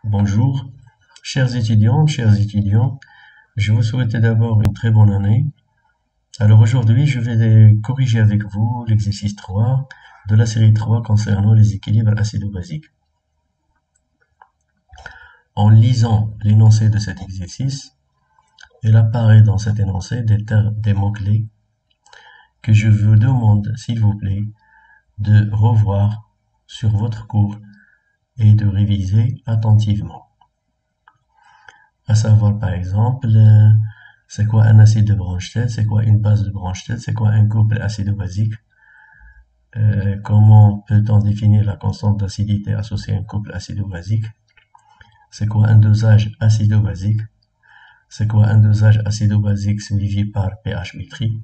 Bonjour, chers étudiants, je vous souhaite d'abord une très bonne année. Alors aujourd'hui, je vais corriger avec vous l'exercice 3 de la série 3 concernant les équilibres acido-basiques. En lisant l'énoncé de cet exercice, il apparaît dans cet énoncé des mots-clés que je vous demande, s'il vous plaît, de revoir sur votre cours et de réviser attentivement. À savoir, par exemple, c'est quoi un acide de Bronsted, c'est quoi une base de Bronsted, c'est quoi un couple acido-basique, comment peut-on définir la constante d'acidité associée à un couple acido-basique, c'est quoi un dosage acido-basique, c'est quoi un dosage acido-basique suivi par pH métrie,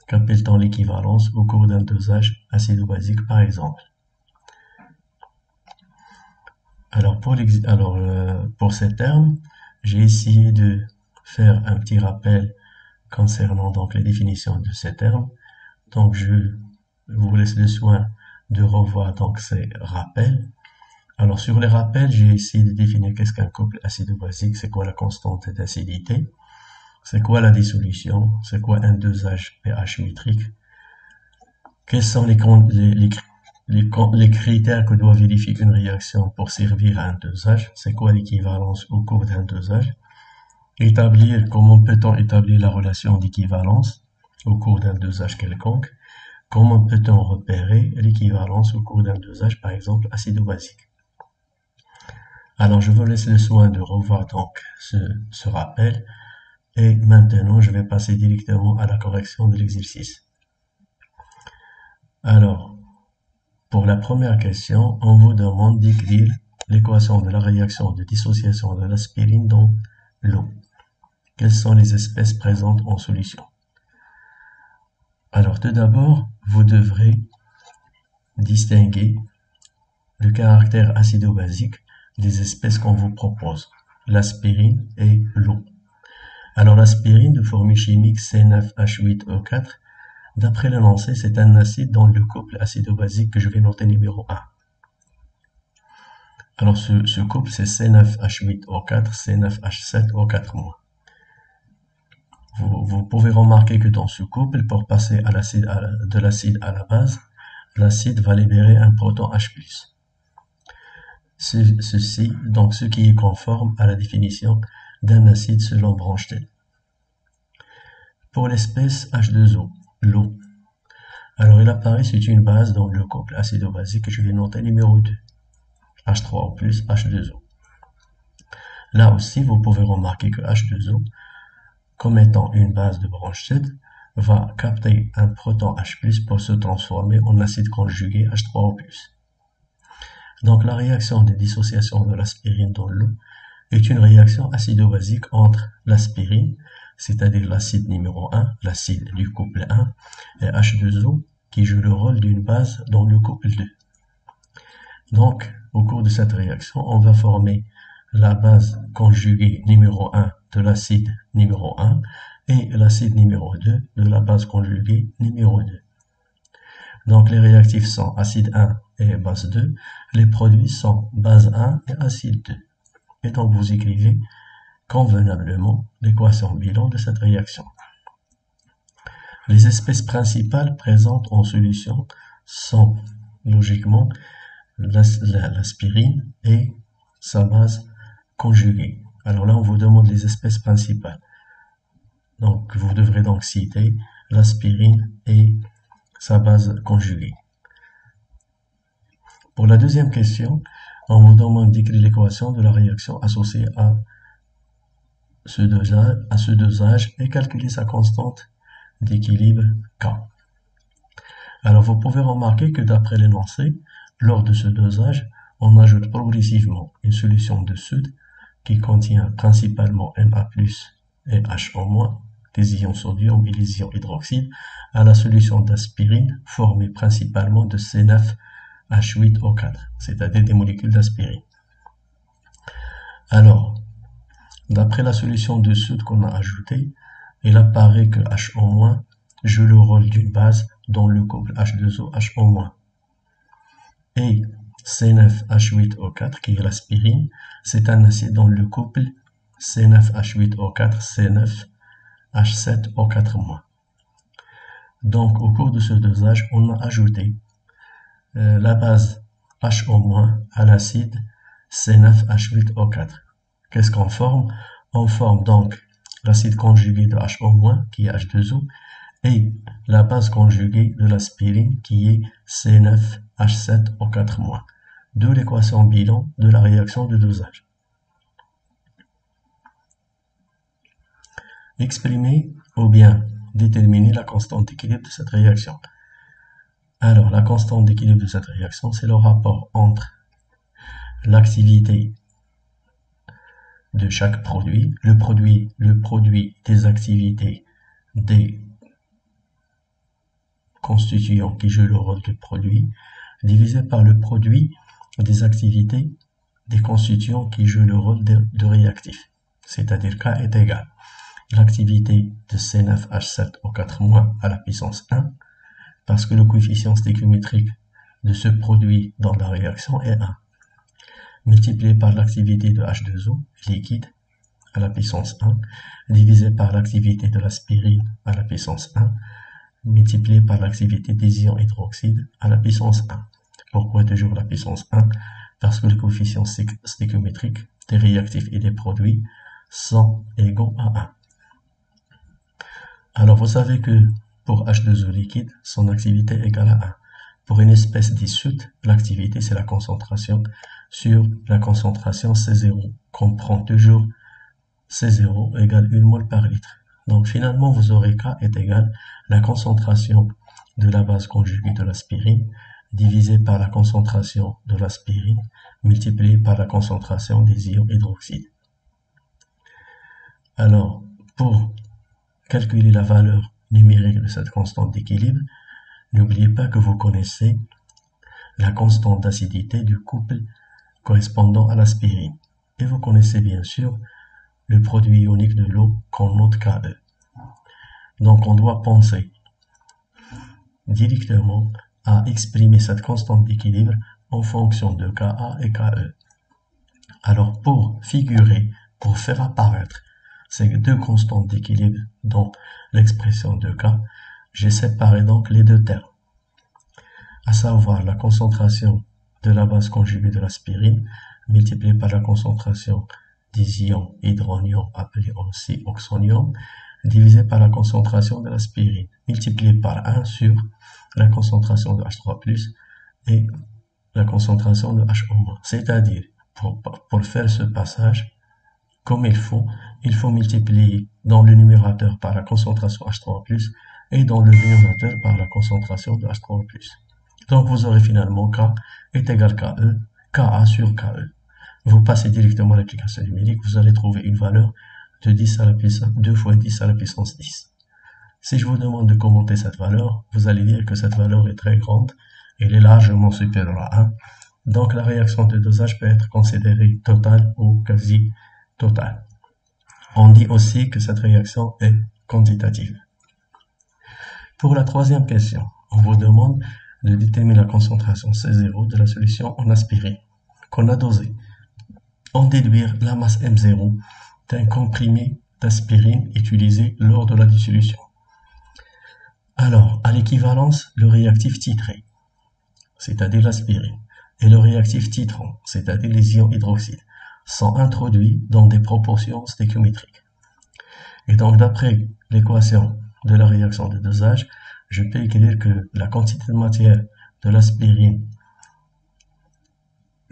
qu'appelle-t-on l'équivalence au cours d'un dosage acido-basique par exemple. Alors pour ces termes, j'ai essayé de faire un petit rappel concernant donc les définitions de ces termes. Donc je vous laisse le soin de revoir donc ces rappels. Alors sur les rappels, j'ai essayé de définir qu'est-ce qu'un couple acido-basique, c'est quoi la constante d'acidité, c'est quoi la dissolution, c'est quoi un dosage pH métrique, quels sont les critères que doit vérifier une réaction pour servir à un dosage, c'est quoi l'équivalence au cours d'un dosage, comment peut-on établir la relation d'équivalence au cours d'un dosage quelconque, comment peut-on repérer l'équivalence au cours d'un dosage, par exemple, acido-basique. Alors, je vous laisse le soin de revoir donc ce rappel. Et maintenant, je vais passer directement à la correction de l'exercice. Alors, pour la première question, on vous demande d'écrire l'équation de la réaction de dissociation de l'aspirine dans l'eau. Quelles sont les espèces présentes en solution? Alors, tout d'abord, vous devrez distinguer le caractère acido-basique des espèces qu'on vous propose, l'aspirine et l'eau. Alors l'aspirine de formule chimique C9H8O4, d'après l'énoncé, c'est un acide dans le couple acido-basique que je vais noter numéro 1. Alors ce couple c'est C9H8O4, C9H7O4-. Vous pouvez remarquer que dans ce couple, pour passer de l'acide à la base, l'acide va libérer un proton H+. Ce qui est conforme à la définition d'un acide selon Bronsted. Pour l'espèce H2O, l'eau. Alors il apparaît, c'est une base dans le couple acido-basique que je vais noter numéro 2. H3O plus H2O. Là aussi, vous pouvez remarquer que H2O, comme étant une base de Bronsted, va capter un proton H+, pour se transformer en acide conjugué H3O+. Donc la réaction de dissociation de l'aspirine dans l'eau est une réaction acido-basique entre l'aspirine, c'est-à-dire l'acide numéro 1, l'acide du couple 1, et H2O, qui joue le rôle d'une base dans le couple 2. Donc, au cours de cette réaction, on va former la base conjuguée numéro 1 de l'acide numéro 1 et l'acide numéro 2 de la base conjuguée numéro 2. Donc les réactifs sont acide 1 et base 2, les produits sont base 1 et acide 2. Et donc vous écrivez convenablement l'équation bilan de cette réaction. Les espèces principales présentes en solution sont logiquement l'aspirine et sa base conjuguée. Alors là, on vous demande les espèces principales. Donc, vous devrez donc citer l'aspirine et sa base conjuguée. Pour la deuxième question, on vous demande d'écrire l'équation de la réaction associée à ce dosage et calculer sa constante d'équilibre K. Alors, vous pouvez remarquer que d'après l'énoncé, lors de ce dosage, on ajoute progressivement une solution de soude qui contient principalement Na+, et HO-, des ions sodium et les ions hydroxyde, à la solution d'aspirine formée principalement de C9H8O4, c'est-à-dire des molécules d'aspirine. Alors, d'après la solution de soude qu'on a ajoutée, il apparaît que HO- joue le rôle d'une base dans le couple H2O-HO-. Et C9H8O4 qui est l'aspirine. C'est un acide dans le couple C9H8O4, C9H7O4-. Donc, au cours de ce dosage, on a ajouté la base HO- à l'acide C9H8O4. Qu'est-ce qu'on forme? On forme donc l'acide conjugué de HO- qui est H2O et la base conjuguée de l'aspirine qui est C9H7O4-. D'où l'équation bilan de la réaction de dosage. Exprimer ou bien déterminer la constante d'équilibre de cette réaction. Alors, la constante d'équilibre de cette réaction, c'est le rapport entre l'activité de chaque produit, le produit des activités des constituants qui jouent le rôle de produit, divisé par le produit des activités des constituants qui jouent le rôle de réactif, c'est-à-dire K est égal l'activité de C9H7O4- à la puissance 1, parce que le coefficient stéchiométrique de ce produit dans la réaction est 1, multiplié par l'activité de H2O, liquide, à la puissance 1, divisé par l'activité de l'aspirine à la puissance 1, multiplié par l'activité des ions hydroxyde à la puissance 1. Pourquoi toujours la puissance 1? Parce que les coefficients stéchiométriques des réactifs et des produits sont égaux à 1. Alors, vous savez que pour H2O liquide, son activité est égale à 1. Pour une espèce dissoute, l'activité, c'est la concentration sur la concentration C0, qu'on prend toujours C0 égale 1 mol par litre. Donc, finalement, vous aurez K est égal la concentration de la base conjuguée de l'aspirine divisé par la concentration de l'aspirine multiplié par la concentration des ions hydroxyde. Alors, pour calculer la valeur numérique de cette constante d'équilibre, n'oubliez pas que vous connaissez la constante d'acidité du couple correspondant à l'aspirine. Et vous connaissez bien sûr le produit ionique de l'eau qu'on note Ke. Donc on doit penser directement à exprimer cette constante d'équilibre en fonction de Ka et Ke. Alors pour faire apparaître ces deux constantes d'équilibre dans l'expression de K, j'ai séparé donc les deux termes, à savoir la concentration de la base conjuguée de l'aspirine multipliée par la concentration des ions hydronium appelés aussi oxonium divisé par la concentration de l'aspirine multipliée par 1 sur la concentration de H3+, et la concentration de HO-. C'est-à-dire, pour faire ce passage, comme il faut multiplier dans le numérateur par la concentration H3+, et dans le dénominateur par la concentration de H3+. Donc vous aurez finalement K est égal à KE, Ka sur KE. Vous passez directement à l'application numérique, vous allez trouver une valeur de 10 à la puissance 2 fois 10 à la puissance 10. Si je vous demande de commenter cette valeur, vous allez dire que cette valeur est très grande, elle est largement supérieure à 1. Donc la réaction de dosage peut être considérée totale ou quasi totale. On dit aussi que cette réaction est quantitative. Pour la troisième question, on vous demande de déterminer la concentration C0 de la solution en aspirine qu'on a dosée. En déduire la masse M0 d'un comprimé d'aspirine utilisé lors de la dissolution. Alors, à l'équivalence, le réactif titré, c'est-à-dire l'aspirine, et le réactif titrant, c'est-à-dire les ions hydroxydes, sont introduits dans des proportions stéchiométriques. Et donc, d'après l'équation de la réaction de dosage, je peux écrire que la quantité de matière de l'aspirine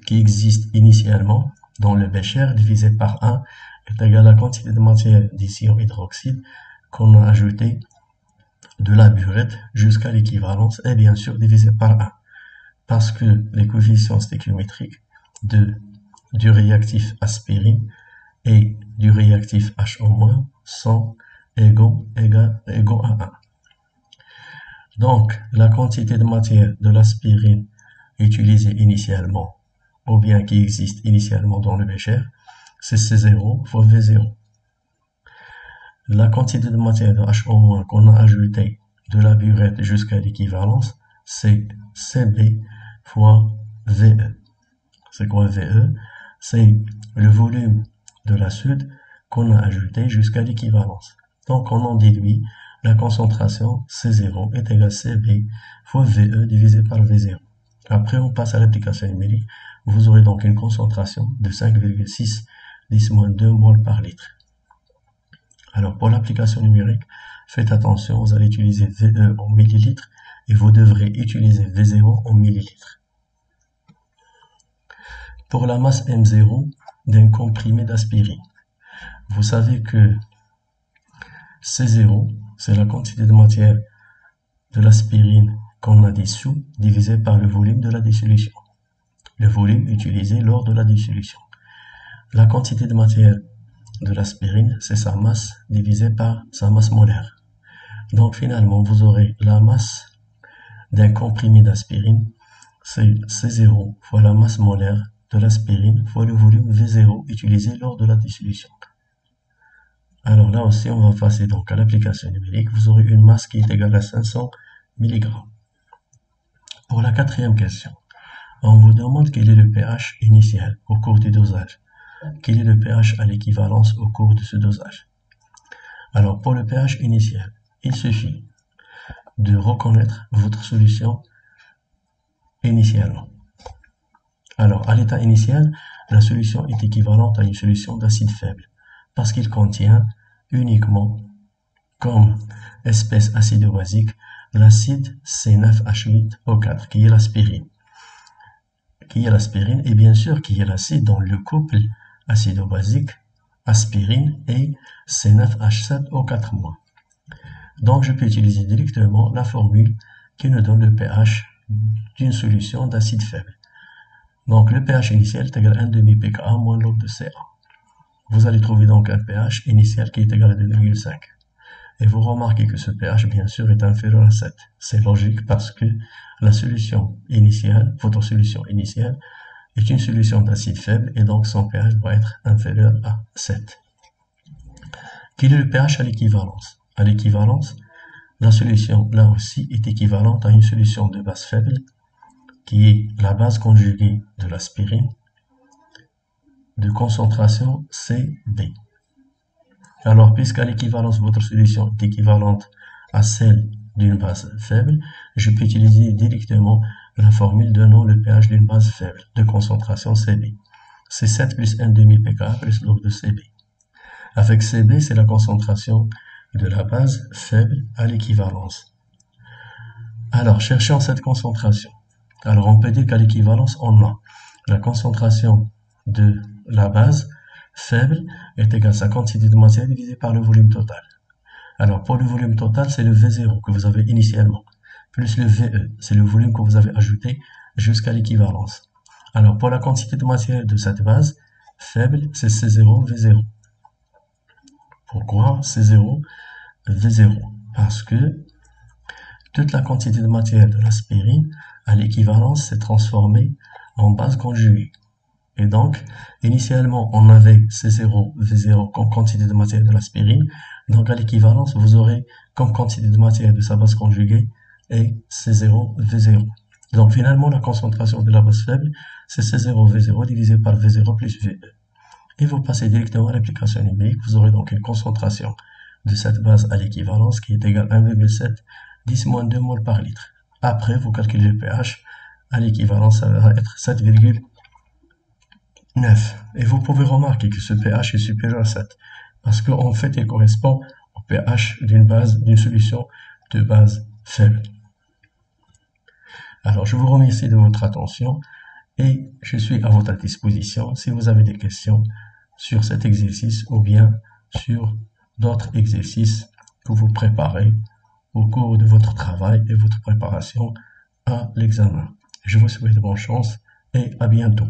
qui existe initialement dans le bécher divisé par 1 est égal à la quantité de matière des ions hydroxyde qu'on a ajouté de la burette jusqu'à l'équivalence et bien sûr divisé par 1. Parce que les coefficients stéchiométriques du réactif aspirine et du réactif HO- sont égaux à 1. Donc, la quantité de matière de l'aspirine utilisée initialement, ou bien qui existe initialement dans le bécher, c'est C0 fois V0. La quantité de matière de HO- qu'on a ajoutée de la burette jusqu'à l'équivalence, c'est CB fois VE. C'est quoi VE? C'est le volume de la soude qu'on a ajouté jusqu'à l'équivalence. Donc on en déduit la concentration C0 est égale CB fois VE divisé par V0. Après on passe à l'application numérique. Vous aurez donc une concentration de 5,6 10-2 mol par litre. Alors pour l'application numérique, faites attention, vous allez utiliser VE en millilitres et vous devrez utiliser V0 en millilitres. Pour la masse M0 d'un comprimé d'aspirine, vous savez que C0, c'est la quantité de matière de l'aspirine qu'on a dissous divisé par le volume de la dissolution. Le volume utilisé lors de la dissolution. La quantité de matière de l'aspirine, c'est sa masse divisée par sa masse molaire. Donc finalement, vous aurez la masse d'un comprimé d'aspirine, c'est C0 fois la masse molaire de l'aspirine fois le volume V0 utilisé lors de la dissolution. Alors là aussi, on va passer donc à l'application numérique. Vous aurez une masse qui est égale à 500 mg. Pour la quatrième question, on vous demande quel est le pH initial au cours du dosage. Quel est le pH à l'équivalence au cours de ce dosage? Alors pour le pH initial, il suffit de reconnaître votre solution initialement. Alors à l'état initial, la solution est équivalente à une solution d'acide faible parce qu'il contient uniquement comme espèce acido-basique l'acide C9H8O4 qui est l'aspirine. Et bien sûr qui est l'acide dans le couple acido-basique aspirine et C9H7O4-. Donc je peux utiliser directement la formule qui nous donne le pH d'une solution d'acide faible. Donc le pH initial est égal à 1,5 pKa moins log de Ca. Vous allez trouver donc un pH initial qui est égal à 2,5. Et vous remarquez que ce pH, bien sûr, est inférieur à 7. C'est logique parce que la solution initiale, votre solution initiale, est une solution d'acide faible et donc son pH doit être inférieur à 7. Quel est le pH à l'équivalence? À l'équivalence, la solution, là aussi, est équivalente à une solution de base faible qui est la base conjuguée de l'aspirine de concentration CB. Alors, puisqu'à l'équivalence, votre solution est équivalente à celle d'une base faible, je peux utiliser directement la formule donnant le pH d'une base faible de concentration CB. C'est 7 plus 1,5 pKa plus log de CB. Avec CB, c'est la concentration de la base faible à l'équivalence. Alors, cherchons cette concentration. Alors, on peut dire qu'à l'équivalence, on a la concentration de la base faible est égale à sa quantité de matière divisée par le volume total. Alors, pour le volume total, c'est le V0 que vous avez initialement, plus le VE, c'est le volume que vous avez ajouté jusqu'à l'équivalence. Alors, pour la quantité de matière de cette base faible, c'est C0, V0. Pourquoi C0, V0? Parce que toute la quantité de matière de l'aspirine à l'équivalence s'est transformée en base conjuguée. Et donc, initialement, on avait C0, V0 comme quantité de matière de l'aspirine. Donc, à l'équivalence, vous aurez comme quantité de matière de sa base conjuguée et C0, V0. Donc, finalement, la concentration de la base faible, c'est C0, V0 divisé par V0 plus VE. Et vous passez directement à l'application numérique. Vous aurez donc une concentration de cette base à l'équivalence qui est égale à 1,7 10-2 mol par litre. Après, vous calculez le pH. À l'équivalence, ça va être 7,9. Et vous pouvez remarquer que ce pH est supérieur à 7 parce qu'en fait, il correspond au pH d'une solution de base faible. Alors, je vous remercie de votre attention et je suis à votre disposition si vous avez des questions sur cet exercice ou bien sur d'autres exercices que vous préparez au cours de votre travail et votre préparation à l'examen. Je vous souhaite bonne chance et à bientôt.